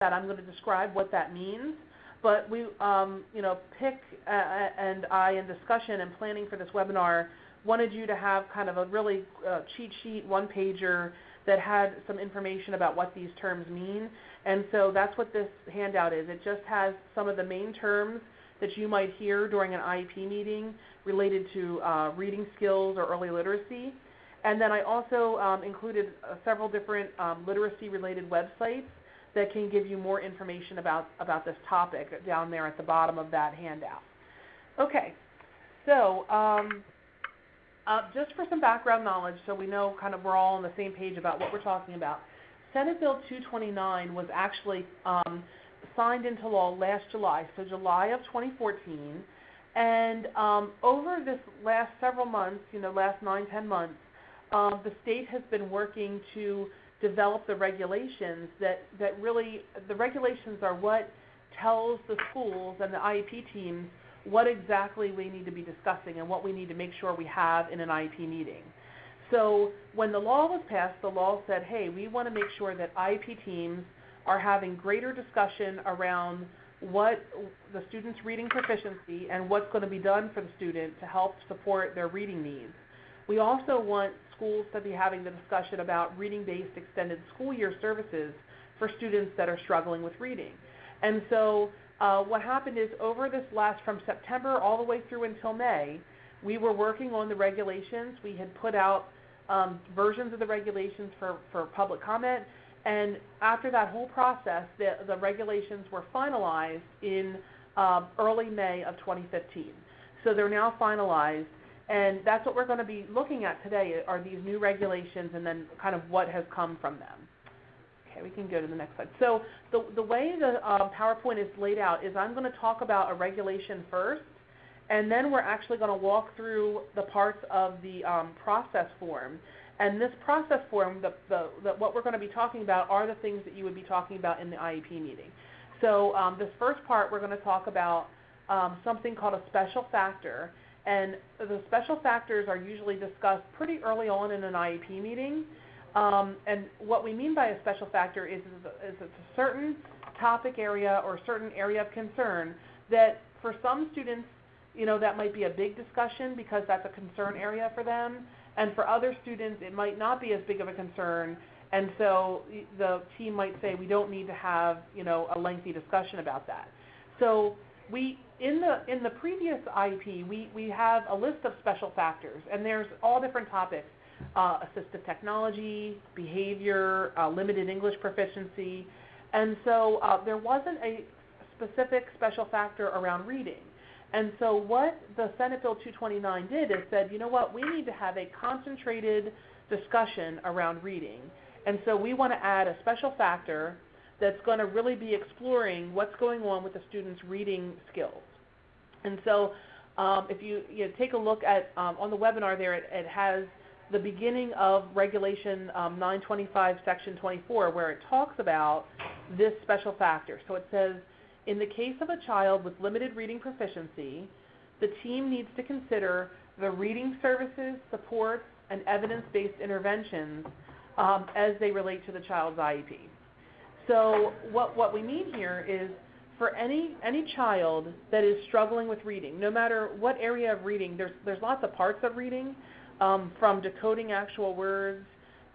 that I'm going to describe what that means. But we, Pick and I, in discussion and planning for this webinar, wanted you to have kind of a really cheat sheet, one-pager that had some information about what these terms mean. And so that's what this handout is. It just has some of the main terms that you might hear during an IEP meeting related to reading skills or early literacy. And then I also included several different literacy-related websites that can give you more information about this topic down there at the bottom of that handout. Okay, so just for some background knowledge, so we know kind of we're all on the same page about what we're talking about, Senate Bill 229 was actually signed into law last July, so July of 2014. And over this last several months, last 9-10 months, the state has been working to develop the regulations that really, the regulations are what tells the schools and the IEP teams what exactly we need to be discussing and what we need to make sure we have in an IEP meeting. So when the law was passed, the law said, hey, we want to make sure that IEP teams are having greater discussion around what the student's reading proficiency and what's going to be done for the student to help support their reading needs. We also want schools to be having the discussion about reading-based extended school year services for students that are struggling with reading. And so what happened is over this from September all the way through until May, we were working on the regulations. We had put out versions of the regulations for public comment. And after that whole process, the regulations were finalized in early May of 2015. So they're now finalized. And that's what we're going to be looking at today are these new regulations and then kind of what has come from them. Okay, we can go to the next slide. So the way the PowerPoint is laid out is I'm going to talk about a regulation first, and then we're actually going to walk through the parts of the process form. And this process form, what we're going to be talking about are the things that you would be talking about in the IEP meeting. So this first part, we're going to talk about something called a special factor. And the special factors are usually discussed pretty early on in an IEP meeting. And what we mean by a special factor is it's a certain topic area or certain area of concern that for some students, that might be a big discussion because that's a concern area for them. And for other students, it might not be as big of a concern. And so the team might say, we don't need to have, a lengthy discussion about that. So in the previous IEP, we have a list of special factors, and there's all different topics, assistive technology, behavior, limited English proficiency, and so there wasn't a specific special factor around reading. And so what the Senate Bill 229 did is said, you know what, we need to have a concentrated discussion around reading. And so we want to add a special factor that's going to really be exploring what's going on with the student's reading skills. And so if you take a look at, on the webinar there, it has the beginning of Regulation 925, Section 24, where it talks about this special factor. So it says, in the case of a child with limited reading proficiency, the team needs to consider the reading services, supports, and evidence-based interventions as they relate to the child's IEP. So what we mean here is for any child that is struggling with reading, no matter what area of reading, there's lots of parts of reading, from decoding actual words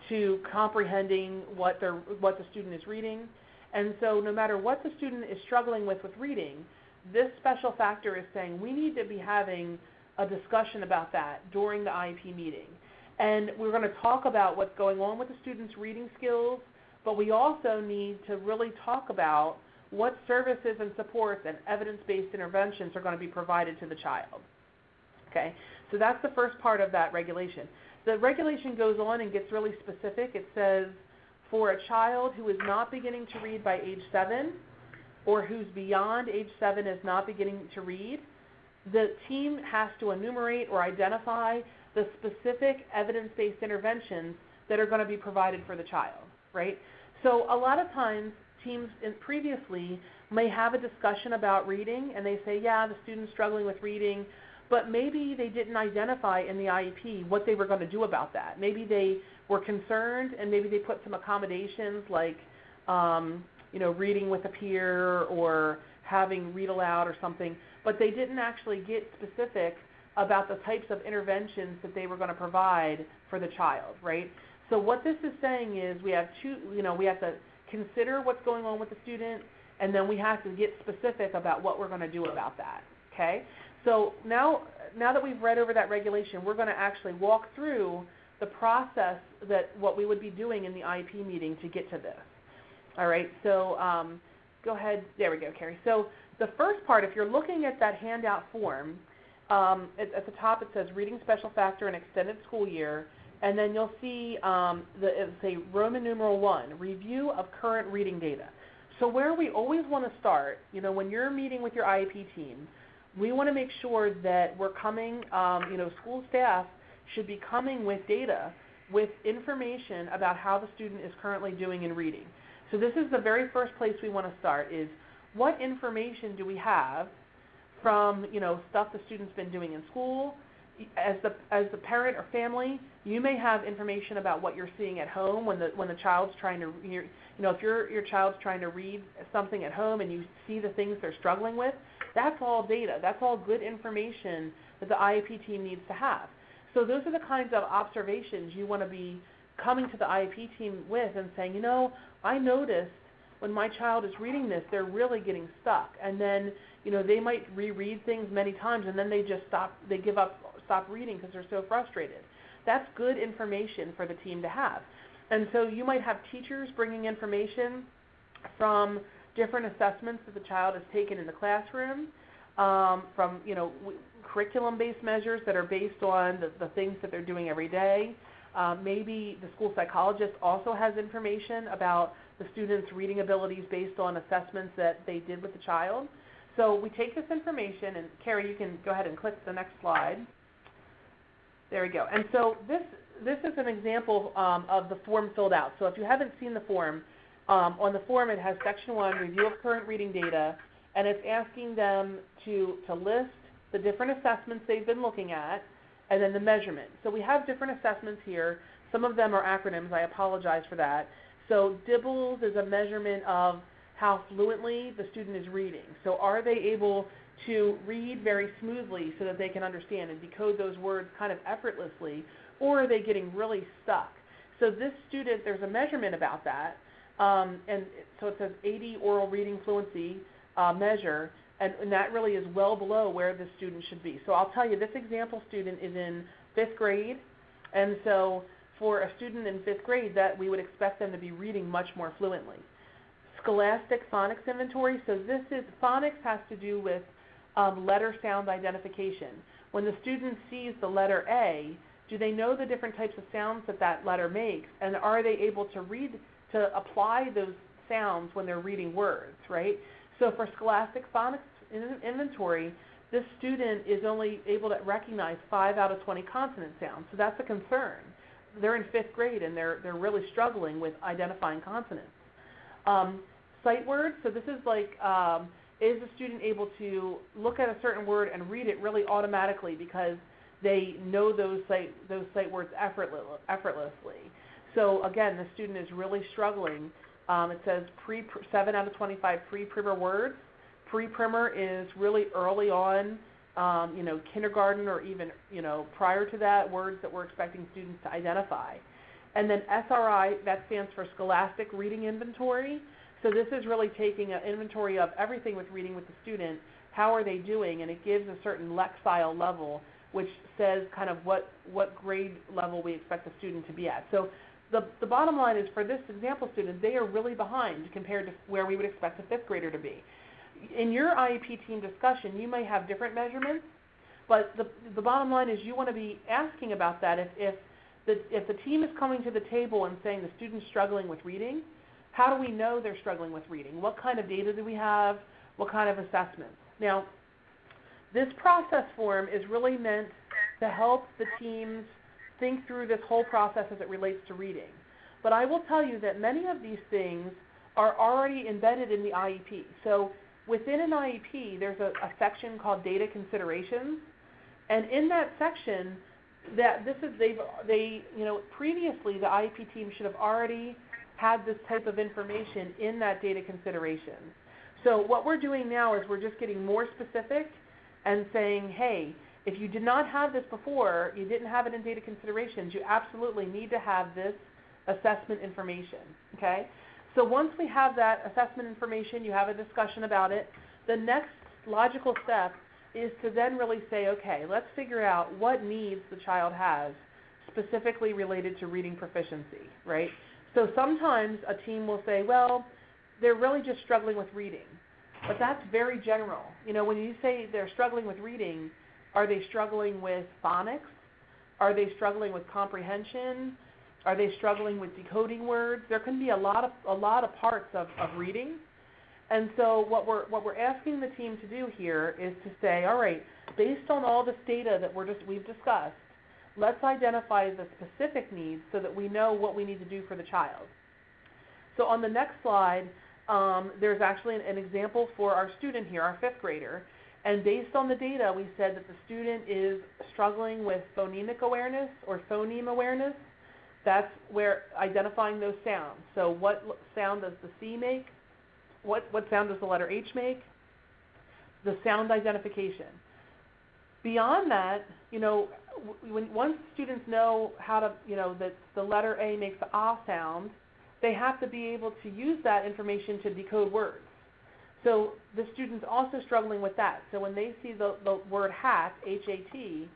to comprehending what the student is reading. And so no matter what the student is struggling with reading, this special factor is saying we need to be having a discussion about that during the IEP meeting. And we're going to talk about what's going on with the student's reading skills, but we also need to really talk about what services and supports and evidence-based interventions are going to be provided to the child. Okay, so that's the first part of that regulation. The regulation goes on and gets really specific. It says for a child who is not beginning to read by age 7 or who's beyond age 7 is not beginning to read, the team has to enumerate or identify the specific evidence-based interventions that are going to be provided for the child, right? So a lot of times teams previously may have a discussion about reading and they say, yeah, the student's struggling with reading, but maybe they didn't identify in the IEP what they were going to do about that. Maybe they were concerned and maybe they put some accommodations like, reading with a peer or having read aloud or something, but they didn't actually get specific about the types of interventions that they were going to provide for the child, right? So what this is saying is we have we have to consider what's going on with the student, and then we have to get specific about what we're going to do about that, okay? So now that we've read over that regulation, we're going to actually walk through the process that what we would be doing in the IEP meeting to get to this. All right, so go ahead. There we go, Carrie. So the first part, if you're looking at that handout form, at the top it says Reading Special Factor and Extended School Year, and then you'll see it'll say Roman numeral 1, Review of Current Reading Data. So where we always want to start, when you're meeting with your IEP team, we want to make sure that we're coming, school staff should be coming with data, with information about how the student is currently doing in reading. So this is the very first place we want to start is what information do we have from, stuff the student's been doing in school. As the parent or family, you may have information about what you're seeing at home when the child's trying to, if your child's trying to read something at home and you see the things they're struggling with, that's all data. That's all good information that the IEP team needs to have. So those are the kinds of observations you want to be coming to the IEP team with and saying, I noticed when my child is reading this, they're really getting stuck. And then, they might reread things many times and then they just stop reading because they're so frustrated. That's good information for the team to have. And so you might have teachers bringing information from different assessments that the child has taken in the classroom, from, curriculum-based measures that are based on the things that they're doing every day. Maybe the school psychologist also has information about the student's reading abilities based on assessments that they did with the child. So we take this information, and Carrie, you can go ahead and click the next slide. There we go. And so this is an example of the form filled out. So if you haven't seen the form, on the form it has section 1, Review of Current Reading Data, and it's asking them to list the different assessments they've been looking at, and then the measurement. So we have different assessments here. Some of them are acronyms. I apologize for that. So DIBELS is a measurement of how fluently the student is reading. So are they able to read very smoothly so that they can understand and decode those words kind of effortlessly, or are they getting really stuck? So this student, there's a measurement about that, and so it says 80 oral reading fluency measure, and that really is well below where the student should be. So I'll tell you, this example student is in 5th grade, and so for a student in 5th grade, that we would expect them to be reading much more fluently. Scholastic phonics inventory, so phonics has to do with letter sound identification. When the student sees the letter A, do they know the different types of sounds that letter makes, and are they able to apply those sounds when they're reading words, right? So for scholastic phonics inventory, this student is only able to recognize 5 out of 20 consonant sounds, so that's a concern. They're in 5th grade and they're really struggling with identifying consonants. Sight words, so this is like, is the student able to look at a certain word and read it really automatically because they know those sight words effortlessly. So again, the student is really struggling. It says 7 out of 25 pre-primer words. Pre-primer is really early on, kindergarten or even, prior to that, words that we're expecting students to identify. And then SRI, that stands for Scholastic Reading Inventory. So this is really taking an inventory of everything with reading with the student. How are they doing? And it gives a certain lexile level, which says kind of what grade level we expect the student to be at. So the bottom line is for this example student, they are really behind compared to where we would expect a 5th grader to be. In your IEP team discussion, you may have different measurements, but the bottom line is you want to be asking about that. If the team is coming to the table and saying the student's struggling with reading, how do we know they're struggling with reading? What kind of data do we have? What kind of assessments? Now, this process form is really meant to help the teams think through this whole process as it relates to reading. But I will tell you that many of these things are already embedded in the IEP. So within an IEP, there's a section called Data Considerations, and in that section, previously the IEP team should have already had this type of information in that data consideration. So what we're doing now is we're just getting more specific and saying, hey, if you did not have this before, you didn't have it in data considerations, you absolutely need to have this assessment information, okay? So once we have that assessment information, you have a discussion about it, the next logical step is to then really say, okay, let's figure out what needs the child has specifically related to reading proficiency, right? So sometimes a team will say, well, they're really just struggling with reading. But that's very general. You know, when you say they're struggling with reading, are they struggling with phonics? Are they struggling with comprehension? Are they struggling with decoding words? There can be a lot of parts of reading. And so what we're asking the team to do here is to say, all right, based on all this data that we've discussed, let's identify the specific needs so that we know what we need to do for the child. So on the next slide, there's actually an example for our student here, our 5th grader. And based on the data, we said that the student is struggling with phonemic awareness or phoneme awareness. That's where identifying those sounds. So what sound does the C make? What sound does the letter H make? The sound identification. Beyond that, you know, once students know how to, you know, that the letter A makes the ah sound, they have to be able to use that information to decode words. So the student's also struggling with that. So when they see the word hat, H-A-T,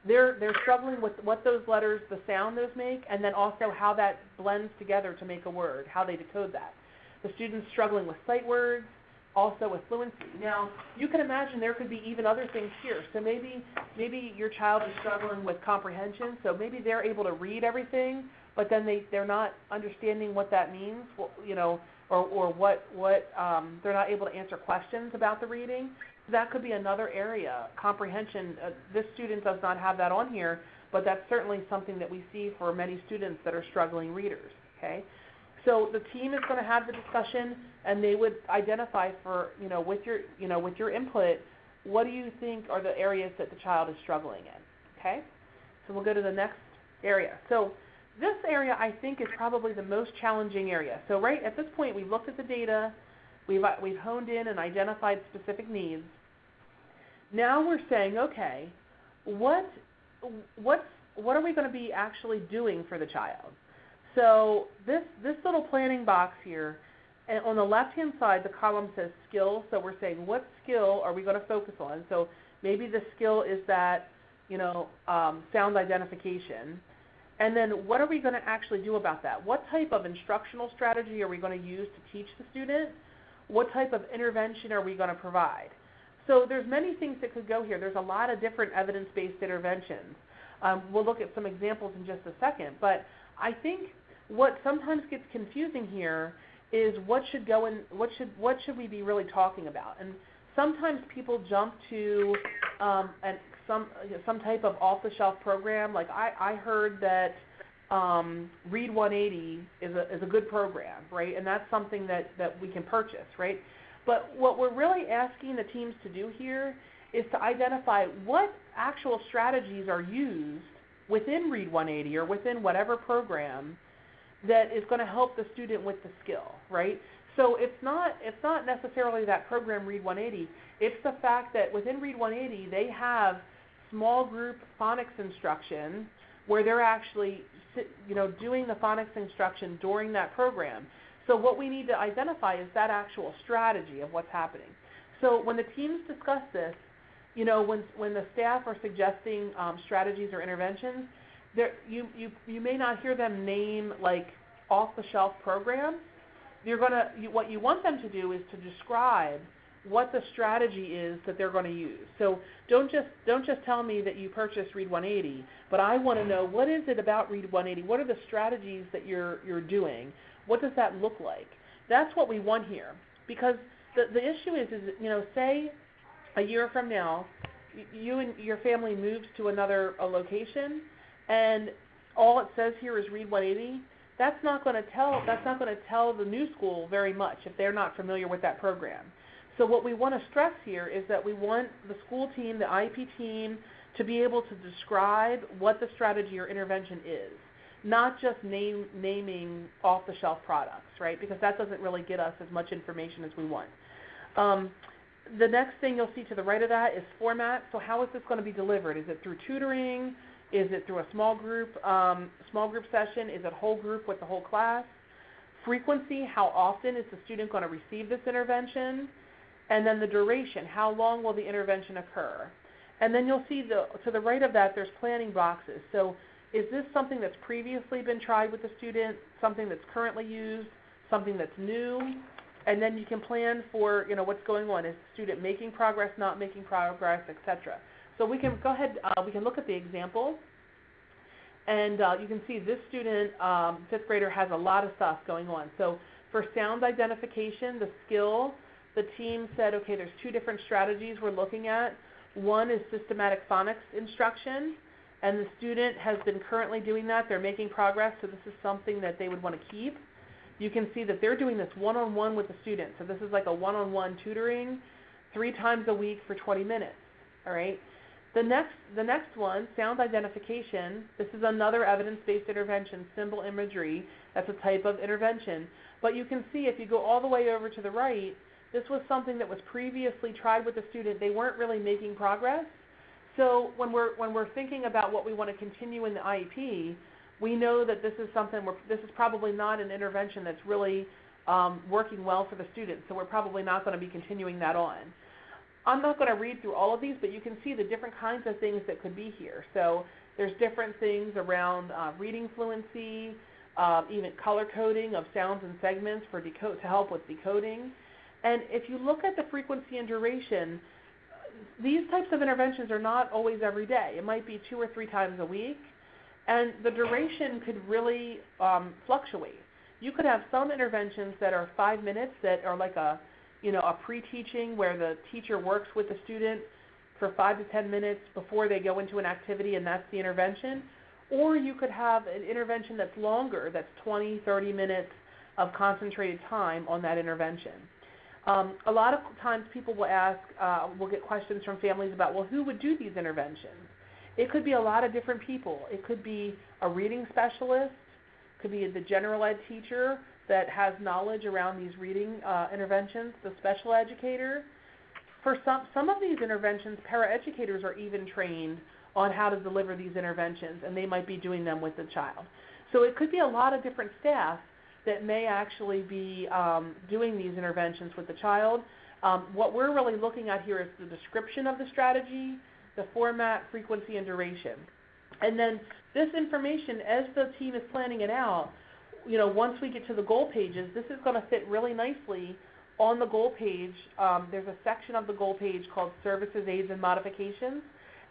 they're struggling with what those letters, the sound those make, and then also how that blends together to make a word, how they decode that. The student's struggling with sight words, also with fluency. Now, you can imagine there could be even other things here. So maybe your child is struggling with comprehension, so maybe they're able to read everything, but then they're not understanding what that means, well, you know, or what they're not able to answer questions about the reading. That could be another area. Comprehension, this student does not have that on here, but that's certainly something that we see for many students that are struggling readers, okay? So the team is going to have the discussion, and they would identify for, you know, with your input, what do you think are the areas that the child is struggling in, okay? So we'll go to the next area. So this area, I think, is probably the most challenging area. So right at this point, we've looked at the data, we've honed in and identified specific needs. Now we're saying, okay, what are we going to be actually doing for the child? So this little planning box here, and on the left-hand side, the column says skill. So we're saying, what skill are we going to focus on? So maybe the skill is that, you know, sound identification. And then what are we going to actually do about that? What type of instructional strategy are we going to use to teach the student? What type of intervention are we going to provide? So there's many things that could go here. There's a lot of different evidence-based interventions. We'll look at some examples in just a second. But I think what sometimes gets confusing here is what should go in, what should we be really talking about? And sometimes people jump to some type of off-the-shelf program. Like I heard that Read 180 is a good program, right? And that's something that we can purchase, right? But what we're really asking the teams to do here is to identify what actual strategies are used within Read 180 or within whatever program that is going to help the student with the skill, right? So it's not necessarily that program Read 180. It's the fact that within Read 180 they have small group phonics instruction where they're actually, you know, doing the phonics instruction during that program. So what we need to identify is that actual strategy of what's happening. So when the teams discuss this, you know, when the staff are suggesting strategies or interventions, you may not hear them name like off-the-shelf programs. What you want them to do is to describe what the strategy is that they're going to use. So don't just tell me that you purchased Read 180, but I want to know what is it about Read 180? What are the strategies that you're doing? What does that look like? That's what we want here, because the issue is you know, say a year from now, you and your family moves to another location, and all it says here is Read 180. That's not going to tell the new school very much if they're not familiar with that program. So what we want to stress here is that we want the school team, the IEP team, to be able to describe what the strategy or intervention is. not just naming off-the-shelf products, right? Because that doesn't really get us as much information as we want. The next thing you'll see to the right of that is format. So how is this going to be delivered? Is it through tutoring? Is it through a small group session? Is it whole group with the whole class? Frequency, how often is the student going to receive this intervention? And then the duration, how long will the intervention occur? And then you'll see to the right of that, there's planning boxes. So is this something that's previously been tried with the student, something that's currently used, something that's new? And then you can plan for, what's going on. Is the student making progress, not making progress, etc. So we can go ahead, we can look at the example. And you can see this student, fifth grader, has a lot of stuff going on. So for sound identification, the skill, the team said, okay, there's two different strategies we're looking at. One is systematic phonics instruction, and the student has been currently doing that. They're making progress, so this is something that they would want to keep. You can see that they're doing this one-on-one with the student. So this is like a one-on-one tutoring 3 times a week for 20 minutes, all right? The next one, sound identification, this is another evidence-based intervention, symbol imagery. That's a type of intervention. But you can see if you go all the way over to the right, this was something that was previously tried with the student. They weren't really making progress. So when we're thinking about what we want to continue in the IEP, we know that this is something this is probably not an intervention that's really working well for the student. So we're probably not going to be continuing that on. I'm not going to read through all of these, but you can see the different kinds of things that could be here. So there's different things around reading fluency, even color coding of sounds and segments to help with decoding. And if you look at the frequency and duration, these types of interventions are not always every day. It might be 2 or 3 times a week. And the duration could really fluctuate. You could have some interventions that are 5 minutes that are like a pre-teaching where the teacher works with the student for 5 to 10 minutes before they go into an activity, and that's the intervention. Or you could have an intervention that's longer, that's 20, 30 minutes of concentrated time on that intervention. A lot of times people will ask, we'll get questions from families about, well, who would do these interventions? It could be a lot of different people. It could be a reading specialist, could be the general ed teacher that has knowledge around these reading interventions, the special educator. For some of these interventions, paraeducators are even trained on how to deliver these interventions, and they might be doing them with the child. So it could be a lot of different staff that may actually be doing these interventions with the child. What we're really looking at here is the description of the strategy, the format, frequency, and duration. And then this information, as the team is planning it out, once we get to the goal pages, this is going to fit really nicely on the goal page. There's a section of the goal page called Services, Aids, and Modifications.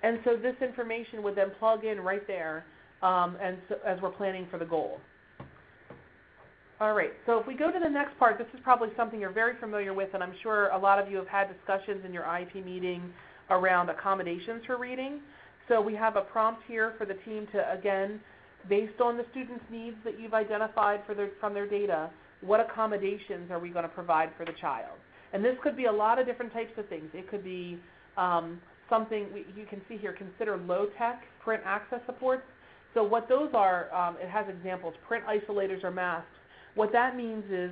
And so this information would then plug in right there as we're planning for the goal. All right, so if we go to the next part, this is probably something you're very familiar with, and I'm sure a lot of you have had discussions in your IEP meeting around accommodations for reading. So we have a prompt here for the team to, again, based on the student's needs that you've identified from their data, what accommodations are we going to provide for the child? And this could be a lot of different types of things. It could be something you can see here, consider low-tech print access supports. So what those are, it has examples, print isolators or masks. What that means is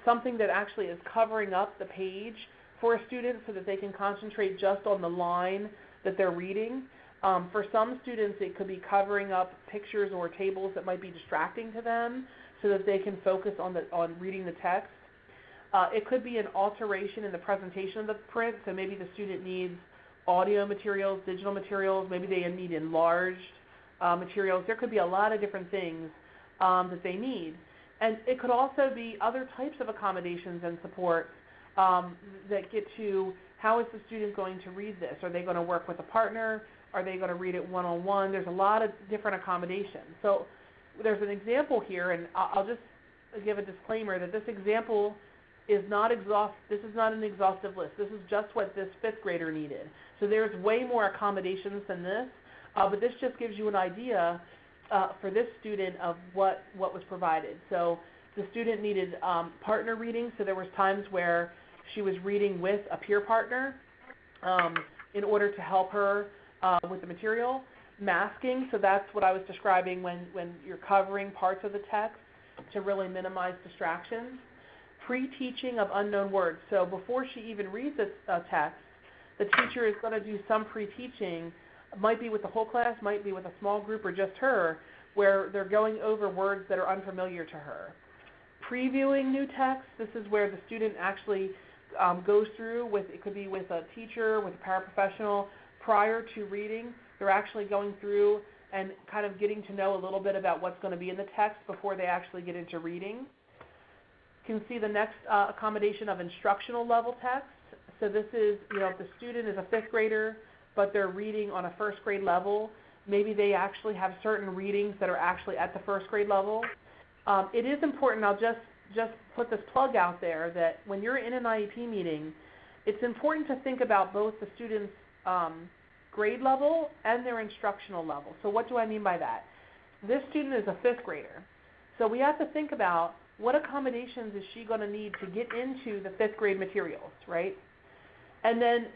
something that actually is covering up the page for a student so that they can concentrate just on the line that they're reading. For some students, it could be covering up pictures or tables that might be distracting to them so that they can focus on reading the text. It could be an alteration in the presentation of the print, so maybe the student needs audio materials, digital materials, maybe they need enlarged materials. There could be a lot of different things that they need. And it could also be other types of accommodations and support that get to how is the student going to read this? Are they going to work with a partner? Are they going to read it one-on-one? There's a lot of different accommodations. So there's an example here, and I'll just give a disclaimer that this example is not this is not an exhaustive list. This is just what this fifth grader needed. So there's way more accommodations than this, but this just gives you an idea for this student of what was provided. So the student needed partner reading, so there was times where she was reading with a peer partner in order to help her with the material. Masking, so that's what I was describing when you're covering parts of the text to really minimize distractions. Pre-teaching of unknown words. So before she even reads a text, the teacher is going to do some pre-teaching. Might be with the whole class, might be with a small group or just her, where they're going over words that are unfamiliar to her. Previewing new text. This is where the student actually goes through with, it could be with a teacher, with a paraprofessional, prior to reading. They're actually going through and kind of getting to know a little bit about what's going to be in the text before they actually get into reading. You can see the next accommodation of instructional level text. So this is, if the student is a 5th grader, but they're reading on a 1st grade level, maybe they actually have certain readings that are actually at the 1st grade level. It is important, I'll just put this plug out there, that when you're in an IEP meeting, it's important to think about both the student's grade level and their instructional level. So what do I mean by that? This student is a 5th grader. So we have to think about what accommodations is she going to need to get into the 5th grade materials, right? And then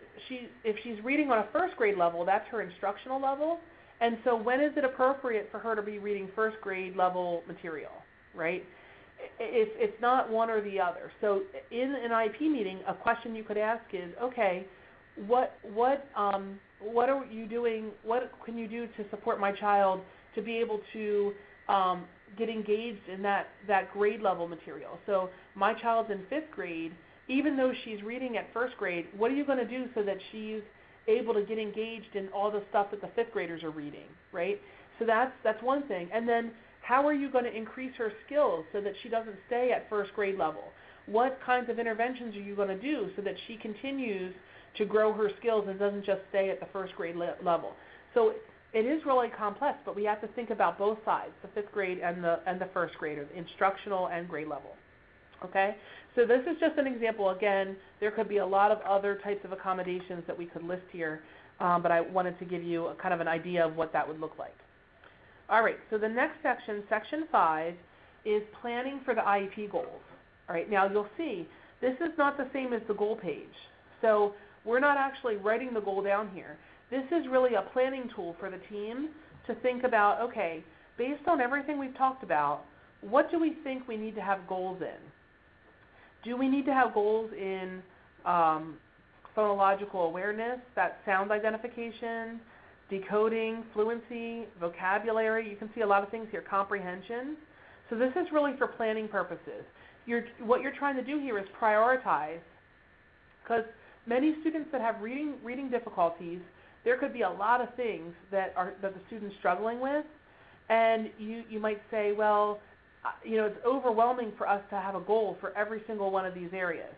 if she's reading on a 1st grade level, that's her instructional level. And so when is it appropriate for her to be reading 1st grade level material, right? It's not one or the other. So in an IEP meeting, a question you could ask is, okay, what are you doing, what can you do to support my child to be able to get engaged in that grade level material? So my child's in 5th grade, even though she's reading at 1st grade, what are you going to do so that she's able to get engaged in all the stuff that the 5th graders are reading, right? So that's one thing. And then how are you going to increase her skills so that she doesn't stay at 1st grade level? What kinds of interventions are you going to do so that she continues to grow her skills and doesn't just stay at the 1st grade level? So it is really complex, but we have to think about both sides, the 5th grade and the 1st grade, or the instructional and grade level. Okay? So this is just an example. Again, there could be a lot of other types of accommodations that we could list here, but I wanted to give you kind of an idea of what that would look like. All right, so the next section, Section 5, is planning for the IEP goals. All right, now you'll see this is not the same as the goal page. So we're not actually writing the goal down here. This is really a planning tool for the team to think about, okay, based on everything we've talked about, what do we think we need to have goals in? Do we need to have goals in phonological awareness, that sound identification, decoding, fluency, vocabulary? You can see a lot of things here, comprehension. So this is really for planning purposes. What you're trying to do here is prioritize, because many students that have reading difficulties, there could be a lot of things that the student's struggling with, and you might say, well, it's overwhelming for us to have a goal for every single one of these areas.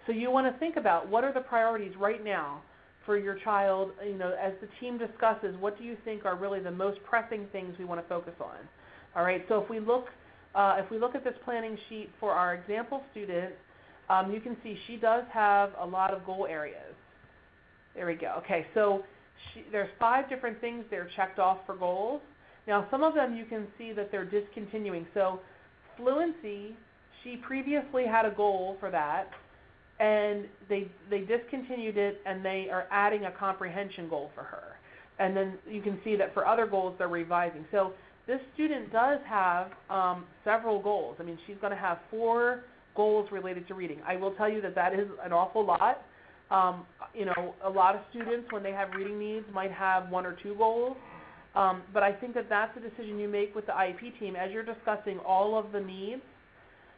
So you want to think about what are the priorities right now for your child, as the team discusses, what do you think are really the most pressing things we want to focus on? All right, so if we look at this planning sheet for our example student, you can see she does have a lot of goal areas. There we go. Okay, so there's 5 different things there checked off for goals. Now some of them you can see that they're discontinuing. So fluency, she previously had a goal for that, and they discontinued it, and they are adding a comprehension goal for her. And then you can see that for other goals they're revising. So this student does have several goals. I mean, she's going to have 4 goals related to reading. I will tell you that is an awful lot. A lot of students, when they have reading needs, might have 1 or 2 goals. But I think that that's a decision you make with the IEP team. As you're discussing all of the needs,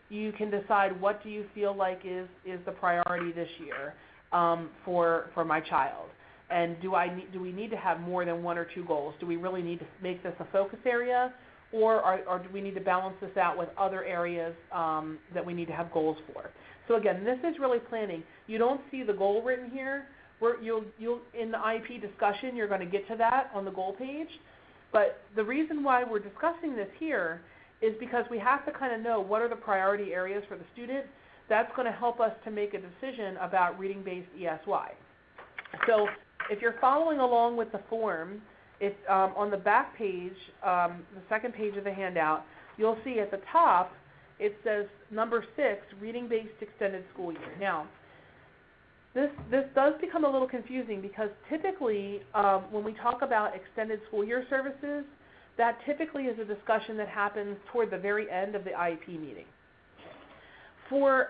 you can decide what do you feel like is the priority this year for my child. And do we need to have more than 1 or 2 goals? Do we really need to make this a focus area, or do we need to balance this out with other areas that we need to have goals for? So again, this is really planning. You don't see the goal written here. You'll in the IEP discussion, you're going to get to that on the goal page. But the reason why we're discussing this here is because we have to kind of know what are the priority areas for the student. That's going to help us to make a decision about reading-based ESY. So if you're following along with the form, it's on the back page, the second page of the handout, you'll see at the top it says number 6, reading-based extended school year. Now, This does become a little confusing because typically when we talk about extended school year services, that typically is a discussion that happens toward the very end of the IEP meeting. For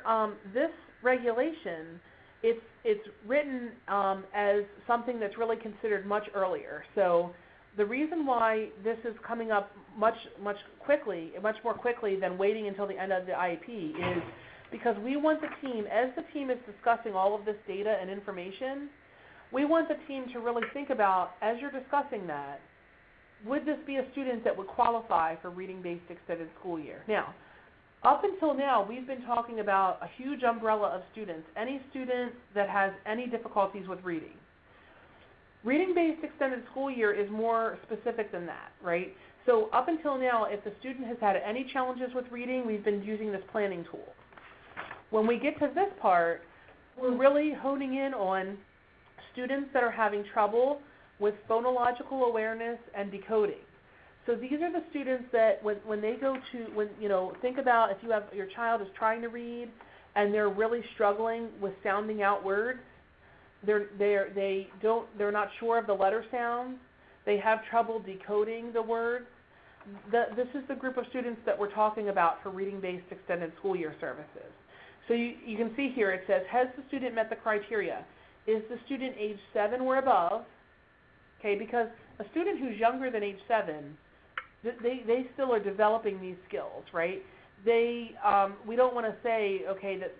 this regulation, it's written as something that's really considered much earlier. So the reason why this is coming up much more quickly than waiting until the end of the IEP is because we want the team, as the team is discussing all of this data and information, we want the team to really think about, as you're discussing that, would this be a student that would qualify for reading-based extended school year? Now, up until now, we've been talking about a huge umbrella of students, any student that has any difficulties with reading. Reading-based extended school year is more specific than that, right? So up until now, if the student has had any challenges with reading, we've been using this planning tool. When we get to this part, we're really honing in on students that are having trouble with phonological awareness and decoding. So these are the students that when they go to, think about if your child is trying to read and they're really struggling with sounding out words, they're not sure of the letter sounds, they have trouble decoding the words. This is the group of students that we're talking about for reading-based extended school year services. So you can see here it says, has the student met the criteria? Is the student age 7 or above? Okay, because a student who's younger than age 7, they still are developing these skills, right? We don't want to say, okay, that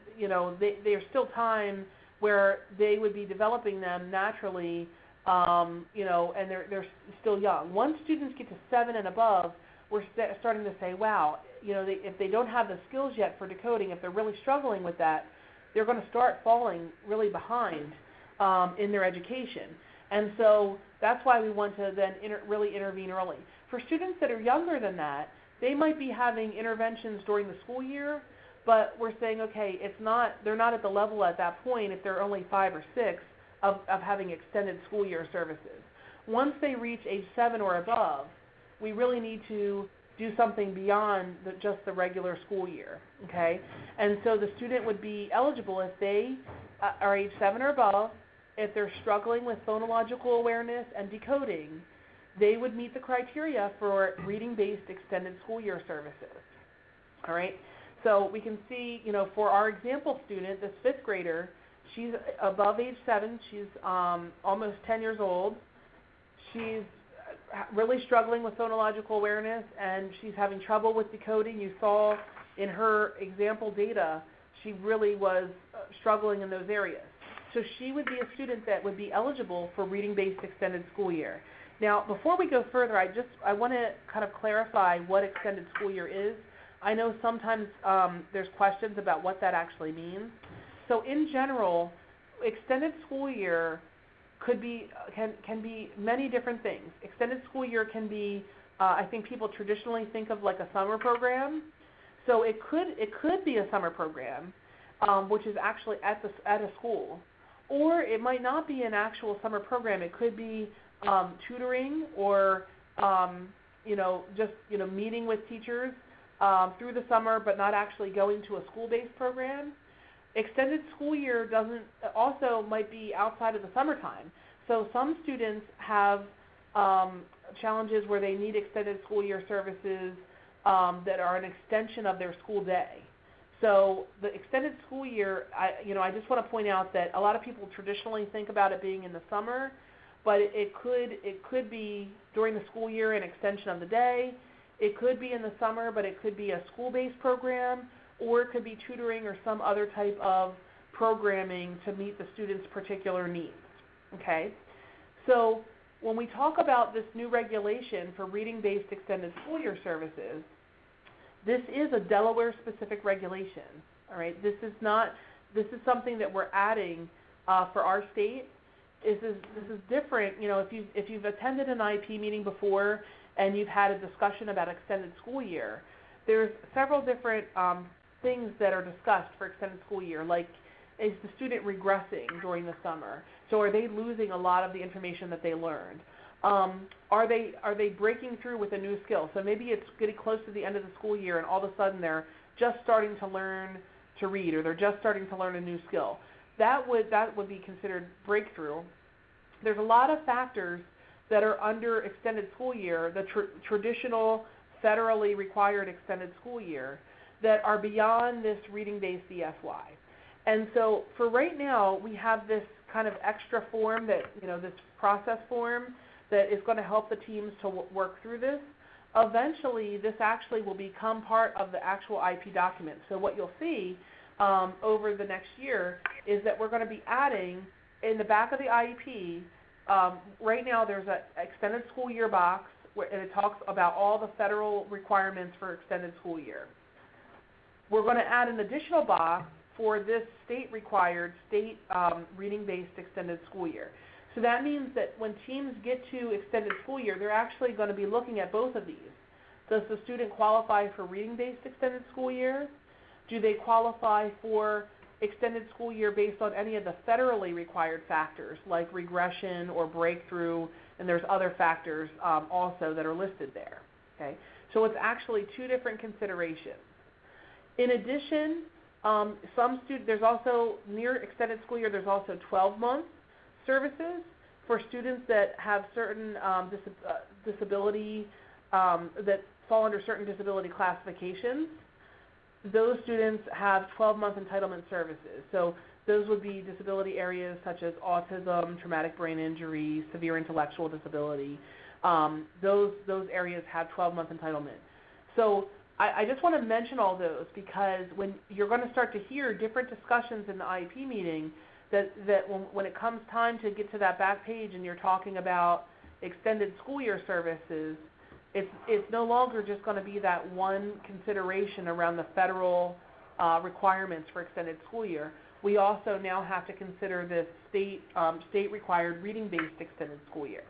there's still time where they would be developing them naturally, and they're still young. Once students get to 7 and above, we're starting to say, wow, if they don't have the skills yet for decoding, if they're really struggling with that, they're going to start falling really behind in their education. And so that's why we want to then really intervene early. For students that are younger than that, they might be having interventions during the school year, but we're saying, okay, they're not at the level at that point if they're only 5 or 6 of having extended school year services. Once they reach age 7 or above, we really need to do something beyond just the regular school year, okay? And so the student would be eligible if they are age 7 or above, if they're struggling with phonological awareness and decoding, they would meet the criteria for reading-based extended school year services, all right? So we can see, for our example student, this 5th grader, she's above age 7, she's almost 10 years old. She's really struggling with phonological awareness, and she's having trouble with decoding. You saw in her example data, she really was struggling in those areas. So she would be a student that would be eligible for reading-based extended school year. Now, before we go further, I want to kind of clarify what extended school year is. I know sometimes there's questions about what that actually means. So in general, extended school year can be many different things. Extended school year can be, I think people traditionally think of like a summer program. So it could be a summer program, which is actually at a school, or it might not be an actual summer program. It could be tutoring or just meeting with teachers through the summer, but not actually going to a school-based program. Extended school year also might be outside of the summertime. So some students have challenges where they need extended school year services that are an extension of their school day. So the extended school year, I just want to point out that a lot of people traditionally think about it being in the summer, but it could be during the school year an extension of the day. It could be in the summer, but it could be a school-based program, or it could be tutoring or some other type of programming to meet the student's particular needs, okay? So when we talk about this new regulation for reading-based extended school year services, this is a Delaware-specific regulation, all right? This is something that we're adding for our state. This is different. If you've attended an IEP meeting before and you've had a discussion about extended school year, there's several different things that are discussed for extended school year, like is the student regressing during the summer? So are they losing a lot of the information that they learned? Are they breaking through with a new skill? So maybe it's getting close to the end of the school year and all of a sudden they're just starting to learn to read, or they're just starting to learn a new skill. that would be considered breakthrough. There's a lot of factors that are under extended school year, the traditional federally required extended school year, that are beyond this reading-based ESY. And so for right now, we have this kind of extra form that, this process form that is going to help the teams to work through this. Eventually, this actually will become part of the actual IEP document. So what you'll see over the next year is that we're going to be adding in the back of the IEP, right now there's an extended school year box, and it talks about all the federal requirements for extended school year. We're going to add an additional box for this state-required, reading-based extended school year. So that means that when teams get to extended school year, they're actually going to be looking at both of these. Does the student qualify for reading-based extended school year? Do they qualify for extended school year based on any of the federally required factors like regression or breakthrough, and there's other factors also that are listed there. Okay? So it's actually two different considerations. In addition, there's also near extended school year, there's also 12-month services for students that have certain disability, that fall under certain disability classifications. Those students have 12-month entitlement services. So those would be disability areas such as autism, traumatic brain injury, severe intellectual disability. Those areas have 12-month entitlement. So I just want to mention all those because when you're going to start to hear different discussions in the IEP meeting, that when it comes time to get to that back page and you're talking about extended school year services, it's no longer just going to be that one consideration around the federal requirements for extended school year. We also now have to consider this state-required reading-based extended school year.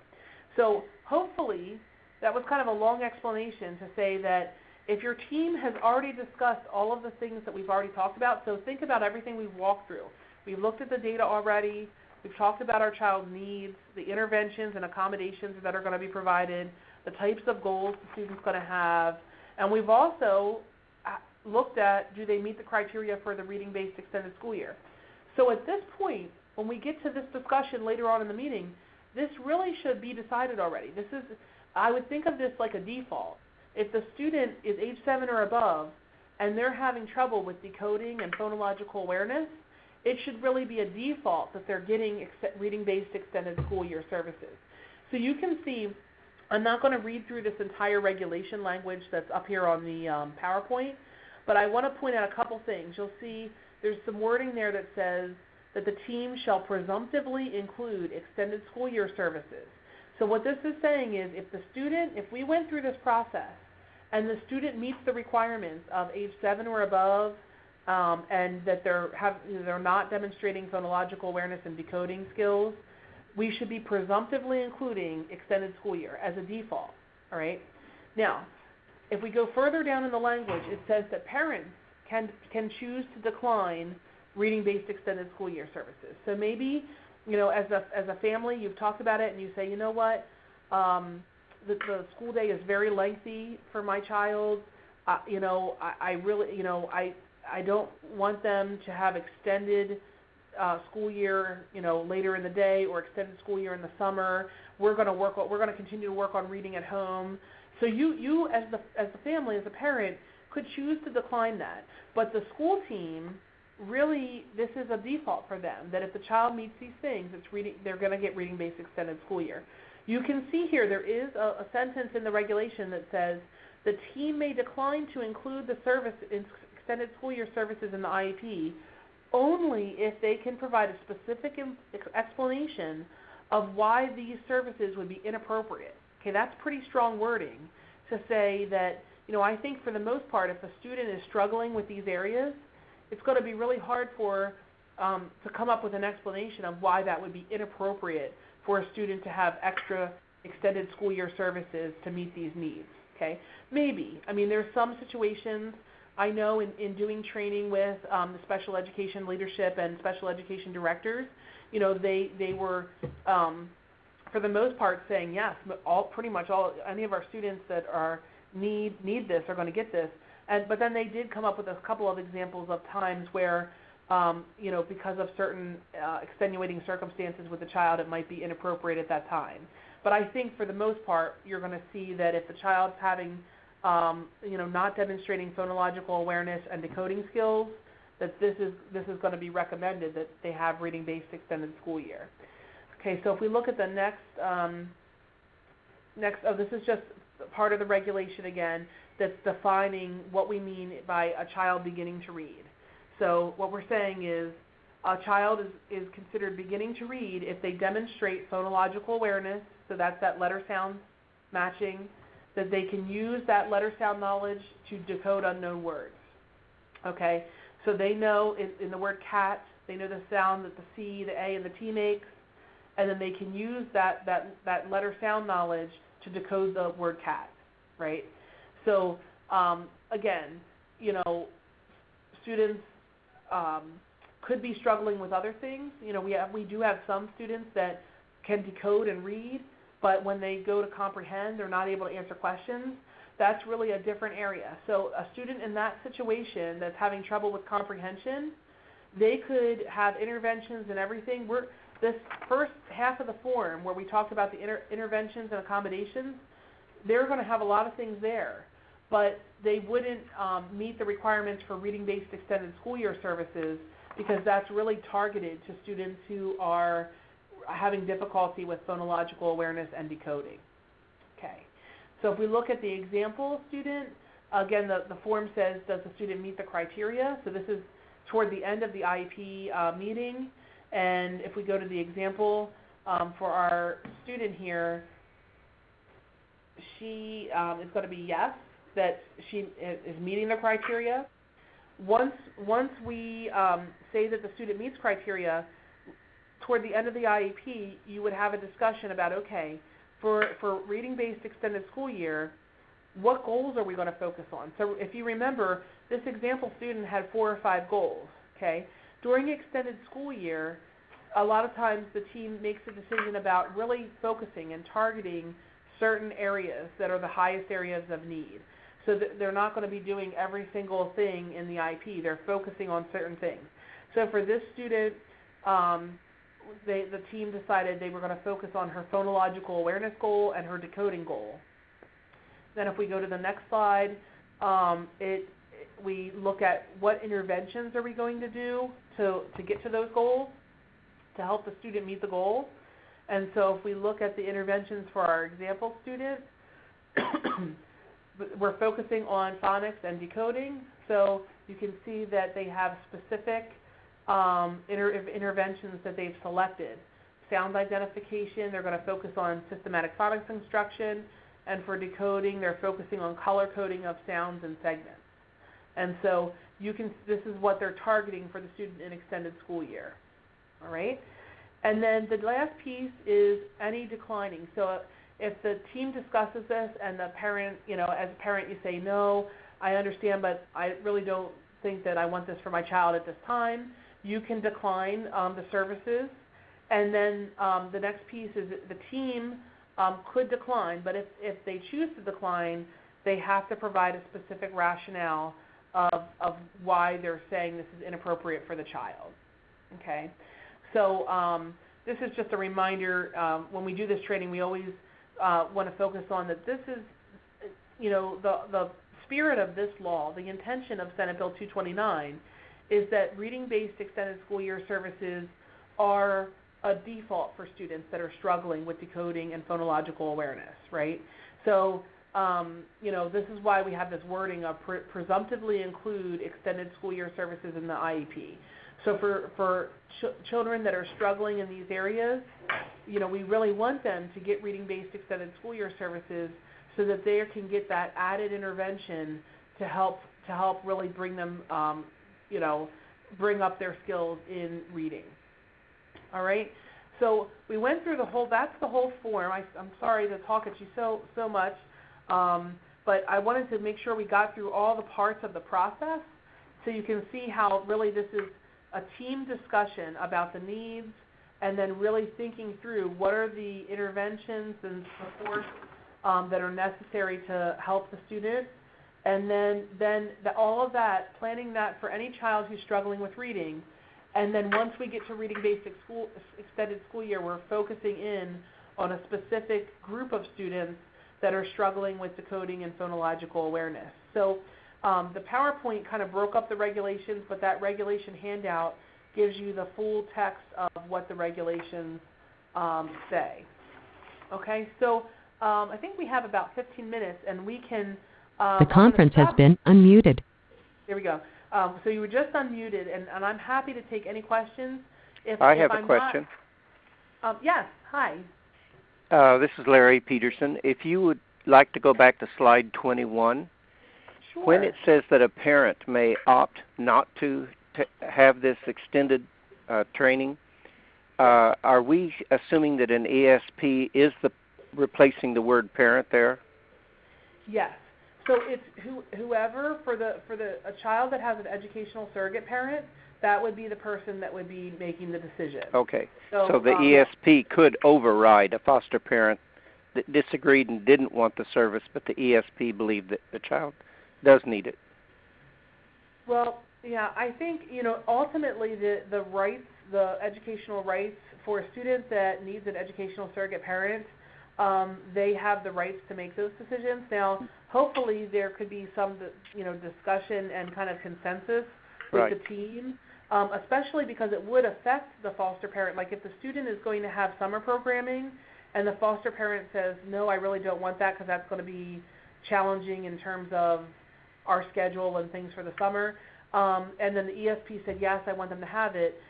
So hopefully that was kind of a long explanation to say that if your team has already discussed all of the things that we've already talked about, so think about everything we've walked through. We've looked at the data already. We've talked about our child's needs, the interventions and accommodations that are going to be provided, the types of goals the student's going to have, and we've also looked at, do they meet the criteria for the reading-based extended school year? So at this point, when we get to this discussion later on in the meeting, this really should be decided already. I would think of this like a default. If the student is age 7 or above and they're having trouble with decoding and phonological awareness, it should really be a default that they're getting reading-based extended school year services. So you can see, I'm not going to read through this entire regulation language that's up here on the PowerPoint, but I want to point out a couple things. You'll see there's some wording there that says that the team shall presumptively include extended school year services. So what this is saying is if we went through this process and the student meets the requirements of age 7 or above, and that they're not demonstrating phonological awareness and decoding skills, we should be presumptively including extended school year as a default. All right? Now, if we go further down in the language, it says that parents can choose to decline reading-based extended school year services. So maybe, as a family, you've talked about it and you say, you know what, the school day is very lengthy for my child. I don't want them to have extended school year, later in the day, or extended school year in the summer. We're going to continue to work on reading at home. So you as the family, as a parent, could choose to decline that. But the school team, really, this is a default for them, that if the child meets these things, they're going to get reading-based extended school year. You can see here there is a sentence in the regulation that says the team may decline to include the extended school year services in the IEP only if they can provide a specific explanation of why these services would be inappropriate. Okay, that's pretty strong wording to say that, I think for the most part, if a student is struggling with these areas, it's going to be really hard to come up with an explanation of why that would be inappropriate for a student to have extra extended school year services to meet these needs. Okay, maybe. There's some situations I know in doing training with the special education leadership and special education directors, they were for the most part saying yes, pretty much any of our students that need this are going to get this. But then they did come up with a couple of examples of times where because of certain extenuating circumstances with the child, it might be inappropriate at that time. But I think for the most part, you're going to see that if the child's having, not demonstrating phonological awareness and decoding skills, that this is going to be recommended that they have reading-based extended school year. Okay, so if we look at the next, this is just part of the regulation again that's defining what we mean by a child beginning to read. So what we're saying is a child is considered beginning to read if they demonstrate phonological awareness, so that's that letter sound matching, that they can use that letter sound knowledge to decode unknown words. Okay, so they know in the word cat, they know the sound that the C, the A, and the T makes, and then they can use that letter sound knowledge to decode the word cat, right? So again, students could be struggling with other things. We do have some students that can decode and read, but when they go to comprehend, they're not able to answer questions. That's really a different area. So a student in that situation that's having trouble with comprehension, they could have interventions and everything. This first half of the form where we talked about the interventions and accommodations, they're going to have a lot of things there, but they wouldn't meet the requirements for reading-based extended school year services because that's really targeted to students who are having difficulty with phonological awareness and decoding. Okay, so if we look at the example student, again, the form says, does the student meet the criteria? So this is toward the end of the IEP meeting, and if we go to the example for our student here, she is going to be yes, that she is meeting the criteria. Once we say that the student meets criteria, toward the end of the IEP, you would have a discussion about, okay, for reading-based extended school year, what goals are we going to focus on? So if you remember, this example student had 4 or 5 goals, okay? During extended school year, a lot of times the team makes a decision about really focusing and targeting certain areas that are the highest areas of need. So they're not going to be doing every single thing in the IEP. They're focusing on certain things. So for this student, the team decided they were going to focus on her phonological awareness goal and her decoding goal. Then if we go to the next slide, we look at what interventions are we going to do to get to those goals, to help the student meet the goal. And so if we look at the interventions for our example student, we're focusing on phonics and decoding. So you can see that they have specific interventions that they've selected. Sound identification, they're going to focus on systematic phonics instruction, and for decoding, they're focusing on color coding of sounds and segments. And so this is what they're targeting for the student in extended school year. All right? And then the last piece is any declining. So if the team discusses this and the parent, as a parent you say, no, I understand, but I really don't think that I want this for my child at this time, you can decline the services. And then the next piece is the team could decline, but if they choose to decline, they have to provide a specific rationale of why they're saying this is inappropriate for the child. Okay? So this is just a reminder, when we do this training, we always want to focus on that this is, the spirit of this law, the intention of Senate Bill 229 is that reading-based extended school year services are a default for students that are struggling with decoding and phonological awareness, right? So, this is why we have this wording of presumptively include extended school year services in the IEP. So for children that are struggling in these areas, we really want them to get reading-based extended school year services so that they can get that added intervention to help really bring them, bring up their skills in reading. All right. So we went through that's the whole form. I'm sorry to talk at you so much, but I wanted to make sure we got through all the parts of the process so you can see how really this is a team discussion about the needs and then really thinking through what are the interventions and supports that are necessary to help the student, and then all of that, planning that for any child who's struggling with reading, And then once we get to reading-based extended school year, we're focusing in on a specific group of students that are struggling with decoding and phonological awareness. So the PowerPoint kind of broke up the regulations, but that regulation handout gives you the full text of what the regulations say. Okay, so I think we have about 15 minutes, and we can... the conference has been unmuted. There we go. So you were just unmuted, and I'm happy to take any questions. I have a question. Yes, hi. This is Larry Peterson. If you would like to go back to slide 21, Sure. When it says that a parent may opt not to have this extended training, are we assuming that an ESP is replacing the word parent there? Yes. So it's whoever for a child that has an educational surrogate parent, that would be the person that would be making the decision. Okay. So the ESP could override a foster parent that disagreed and didn't want the service, but the ESP believed that the child does need it. Well, yeah, I think, ultimately the rights, the educational rights for a student that needs an educational surrogate parent, they have the rights to make those decisions. Now, hopefully there could be some, discussion and kind of consensus with the team, especially because it would affect the foster parent. Like if the student is going to have summer programming and the foster parent says, no, I really don't want that because that's going to be challenging in terms of our schedule and things for the summer, and then the ESP said, yes, I want them to have it.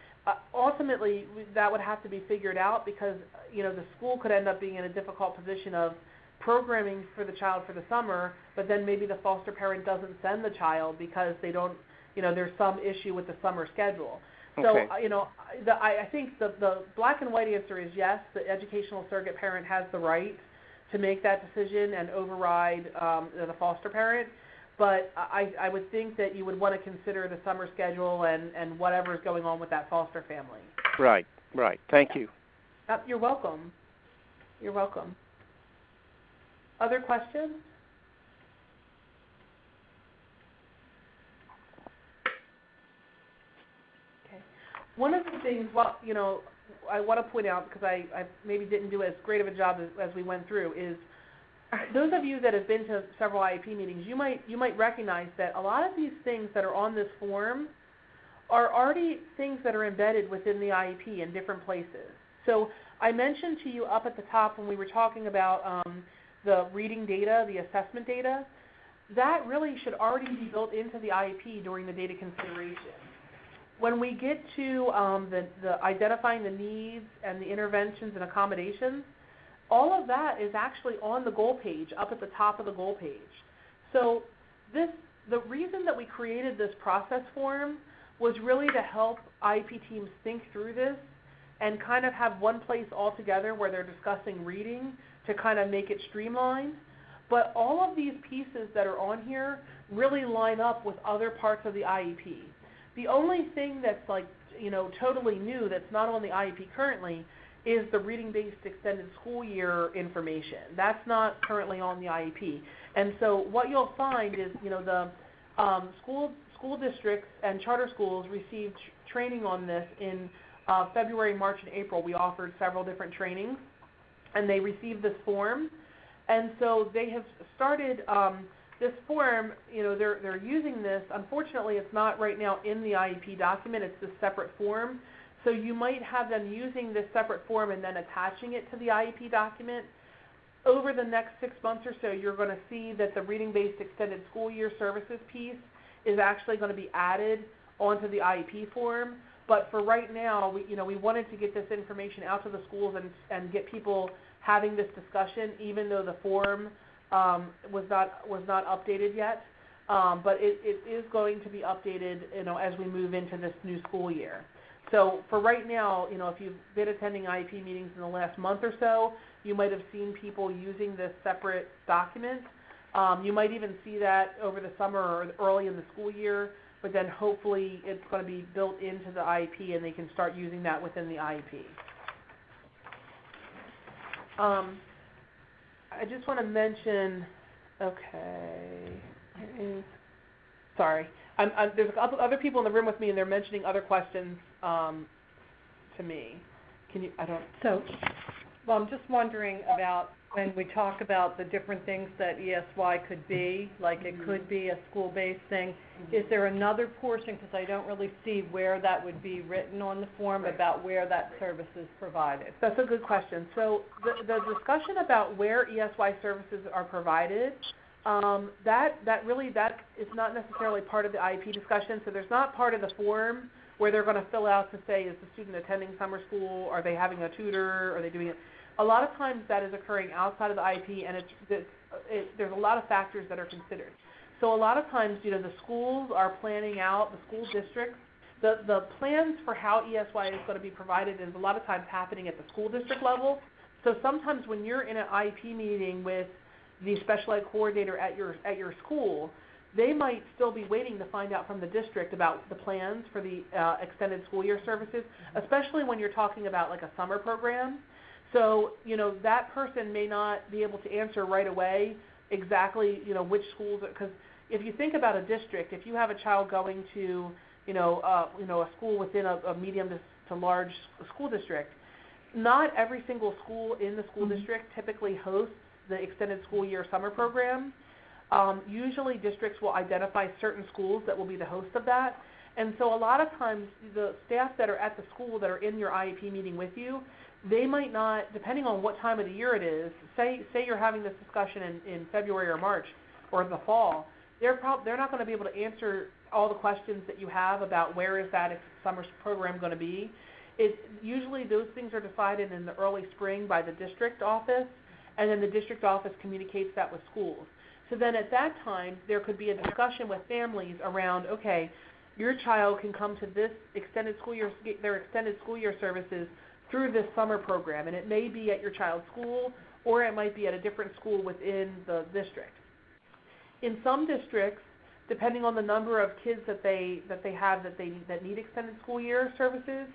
Ultimately, that would have to be figured out because, the school could end up being in a difficult position of programming for the child for the summer, but then maybe the foster parent doesn't send the child because they don't, there's some issue with the summer schedule. Okay. So, I think the black and white answer is yes, the educational surrogate parent has the right to make that decision and override the foster parent. But I would think that you would want to consider the summer schedule and whatever's going on with that foster family. Right. Thank you. You're welcome. Other questions? Okay. One of the things, I want to point out, because I maybe didn't do as great of a job as we went through, is those of you that have been to several IEP meetings, you might recognize that a lot of these things that are on this form are already things that are embedded within the IEP in different places. So I mentioned to you up at the top when we were talking about the reading data, the assessment data, that really should already be built into the IEP during the data consideration. When we get to the identifying the needs and the interventions and accommodations, all of that is actually on the goal page, up at the top of the goal page. So the reason that we created this process form was really to help IEP teams think through this and kind of have one place all together where they're discussing reading to kind of make it streamlined. But all of these pieces that are on here really line up with other parts of the IEP. The only thing that's totally new that's not on the IEP currently is the reading-based extended school year information. That's not currently on the IEP. And so what you'll find is, the school districts and charter schools received training on this in February, March, and April. We offered several different trainings, and they received this form. And so they have started this form, they're using this. Unfortunately, it's not right now in the IEP document. It's this separate form. So you might have them using this separate form and then attaching it to the IEP document. Over the next 6 months or so, you're going to see that the reading-based extended school year services piece is actually going to be added onto the IEP form. But for right now, we wanted to get this information out to the schools and get people having this discussion, even though the form was not updated yet. But it is going to be updated, as we move into this new school year. So for right now, if you've been attending IEP meetings in the last month or so, you might have seen people using this separate document. You might even see that over the summer or early in the school year, but then hopefully it's going to be built into the IEP and they can start using that within the IEP. I just want to mention, sorry, there's other people in the room with me and they're mentioning other questions to me. Can you? I don't. So, well, I'm just wondering about when we talk about the different things that ESY could be, like it could be a school-based thing. Is there another portion, because I don't really see where that would be written on the form about where that service is provided? That's a good question. So the discussion about where ESY services are provided, that is not necessarily part of the IEP discussion. So there's not part of the form where they're going to fill out to say, is the student attending summer school? Are they having a tutor? Are they doing it? A lot of times that is occurring outside of the IEP, and there's a lot of factors that are considered. So a lot of times, the schools are planning out, the school districts, the plans for how ESY is going to be provided is a lot of times happening at the school district level. So sometimes when you're in an IEP meeting with the special ed coordinator at your school, they might still be waiting to find out from the district about the plans for the extended school year services, especially when you're talking about like a summer program. So, that person may not be able to answer right away exactly, which schools, because if you think about a district, if you have a child going to, a school within a medium to large school district, not every single school in the school district typically hosts the extended school year summer program. Usually districts will identify certain schools that will be the host of that. And so a lot of times the staff that are at the school that are in your IEP meeting with you, they might not, depending on what time of the year it is, say you're having this discussion in February or March or the fall, they're not going to be able to answer all the questions that you have about where is that summer program going to be. Usually those things are decided in the early spring by the district office, and then the district office communicates that with schools. So then at that time, there could be a discussion with families around, okay, your child can come to this extended school year services through this summer program, and it may be at your child's school, or it might be at a different school within the district. In some districts, depending on the number of kids that they have that need extended school year services,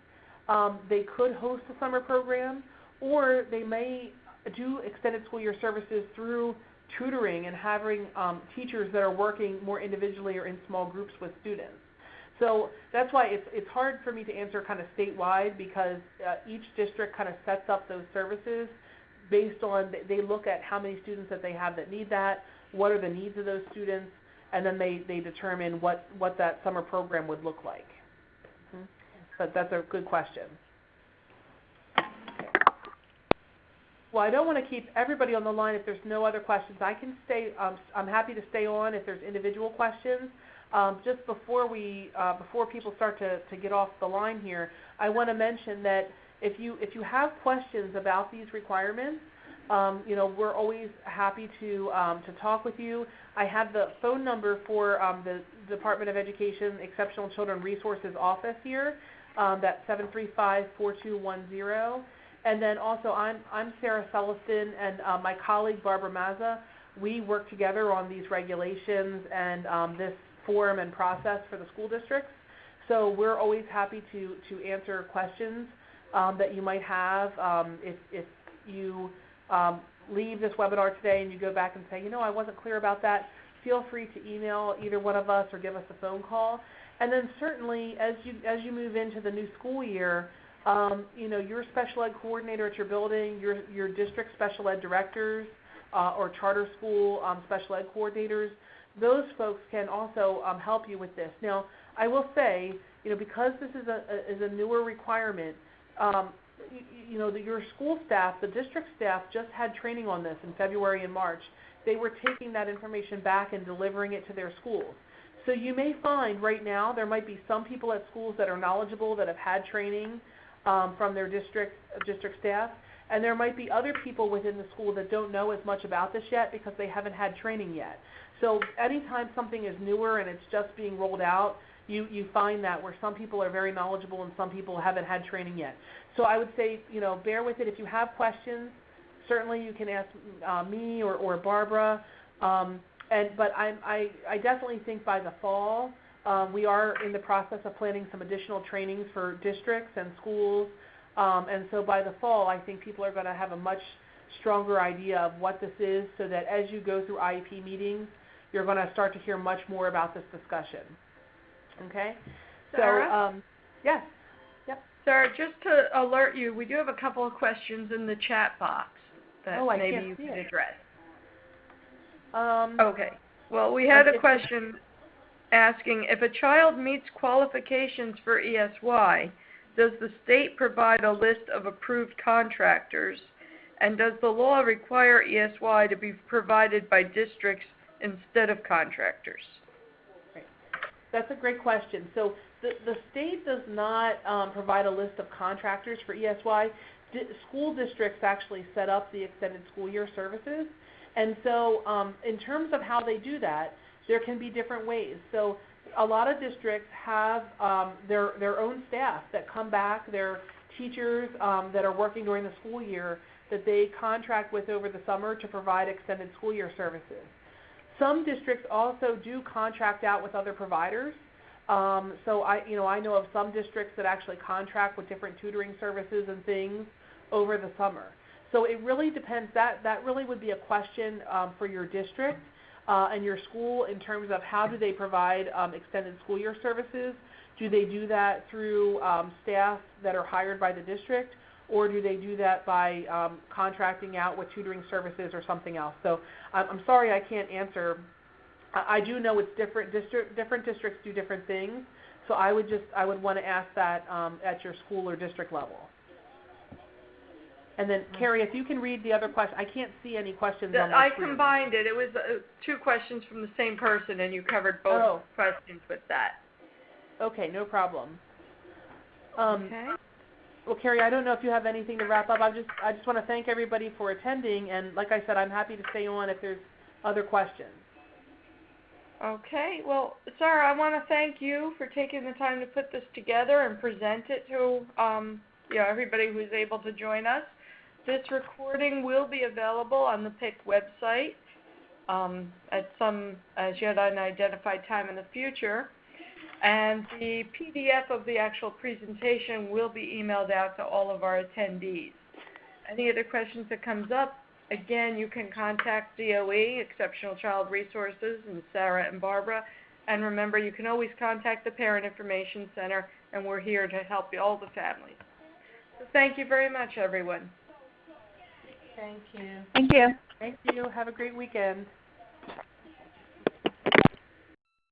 they could host a summer program, or they may do extended school year services through tutoring and having teachers that are working more individually or in small groups with students. So that's why it's hard for me to answer kind of statewide, because each district kind of sets up those services based on, they look at how many students that they have that need that, what are the needs of those students, and then they determine what that summer program would look like. But that's a good question. Okay. Well, I don't want to keep everybody on the line if there's no other questions. I can stay, I'm happy to stay on if there's individual questions. Just before people start to get off the line here, I want to mention that if you have questions about these requirements, we're always happy to talk with you. I have the phone number for the Department of Education Exceptional Children Resources Office here. That's 735-4210. And then also I'm Sarah Sulliston, and my colleague Barbara Mazza. We work together on these regulations and this form and process for the school districts. So we're always happy to answer questions that you might have. If you leave this webinar today and you go back and say, I wasn't clear about that, feel free to email either one of us or give us a phone call. And then certainly as you move into the new school year, your special ed coordinator at your building, your district special ed directors or charter school special ed coordinators, those folks can also help you with this. Now, I will say, because this is a newer requirement, your school staff, the district staff, just had training on this in February and March. They were taking that information back and delivering it to their schools. So you may find right now there might be some people at schools that are knowledgeable, that have had training from their district staff, and there might be other people within the school that don't know as much about this yet because they haven't had training yet. So anytime something is newer and it's just being rolled out, you find that where some people are very knowledgeable and some people haven't had training yet. So I would say, bear with it. If you have questions, certainly you can ask me or Barbara. But I definitely think by the fall, we are in the process of planning some additional trainings for districts and schools. And so by the fall, I think people are going to have a much stronger idea of what this is, so that as you go through IEP meetings, you're going to start to hear much more about this discussion. Okay? Sarah? So, yes. Sarah, just to alert you, we do have a couple of questions in the chat box that maybe you could address. Okay. Well, we had a question asking, if a child meets qualifications for ESY, does the state provide a list of approved contractors? And does the law require ESY to be provided by districts instead of contractors? That's a great question. So the state does not provide a list of contractors for ESY. School districts actually set up the extended school year services. And so in terms of how they do that, there can be different ways. So a lot of districts have their own staff that come back, their teachers that are working during the school year that they contract with over the summer to provide extended school year services. Some districts also do contract out with other providers. So I know of some districts that actually contract with different tutoring services and things over the summer. So it really depends. That really would be a question for your district and your school in terms of how do they provide extended school year services. Do they do that through staff that are hired by the district, or do they do that by contracting out with tutoring services or something else? So I'm sorry I can't answer. I do know it's different. Different districts do different things. So I would want to ask that at your school or district level. And then, Carrie, if you can read the other question. I can't see any questions on my screen. I combined it. It was two questions from the same person, and you covered both questions with that. Okay, no problem. Okay. Well, Carrie, I don't know if you have anything to wrap up. I just want to thank everybody for attending, and like I said, I'm happy to stay on if there's other questions. Okay. Well, Sarah, I want to thank you for taking the time to put this together and present it to everybody who's able to join us. This recording will be available on the PIC website at some as yet unidentified time in the future. And the PDF of the actual presentation will be emailed out to all of our attendees. Any other questions that comes up, again, you can contact DOE, Exceptional Child Resources, and Sarah and Barbara. And remember, you can always contact the Parent Information Center, and we're here to help all the families. So thank you very much, everyone. Thank you. Thank you. Thank you. Have a great weekend.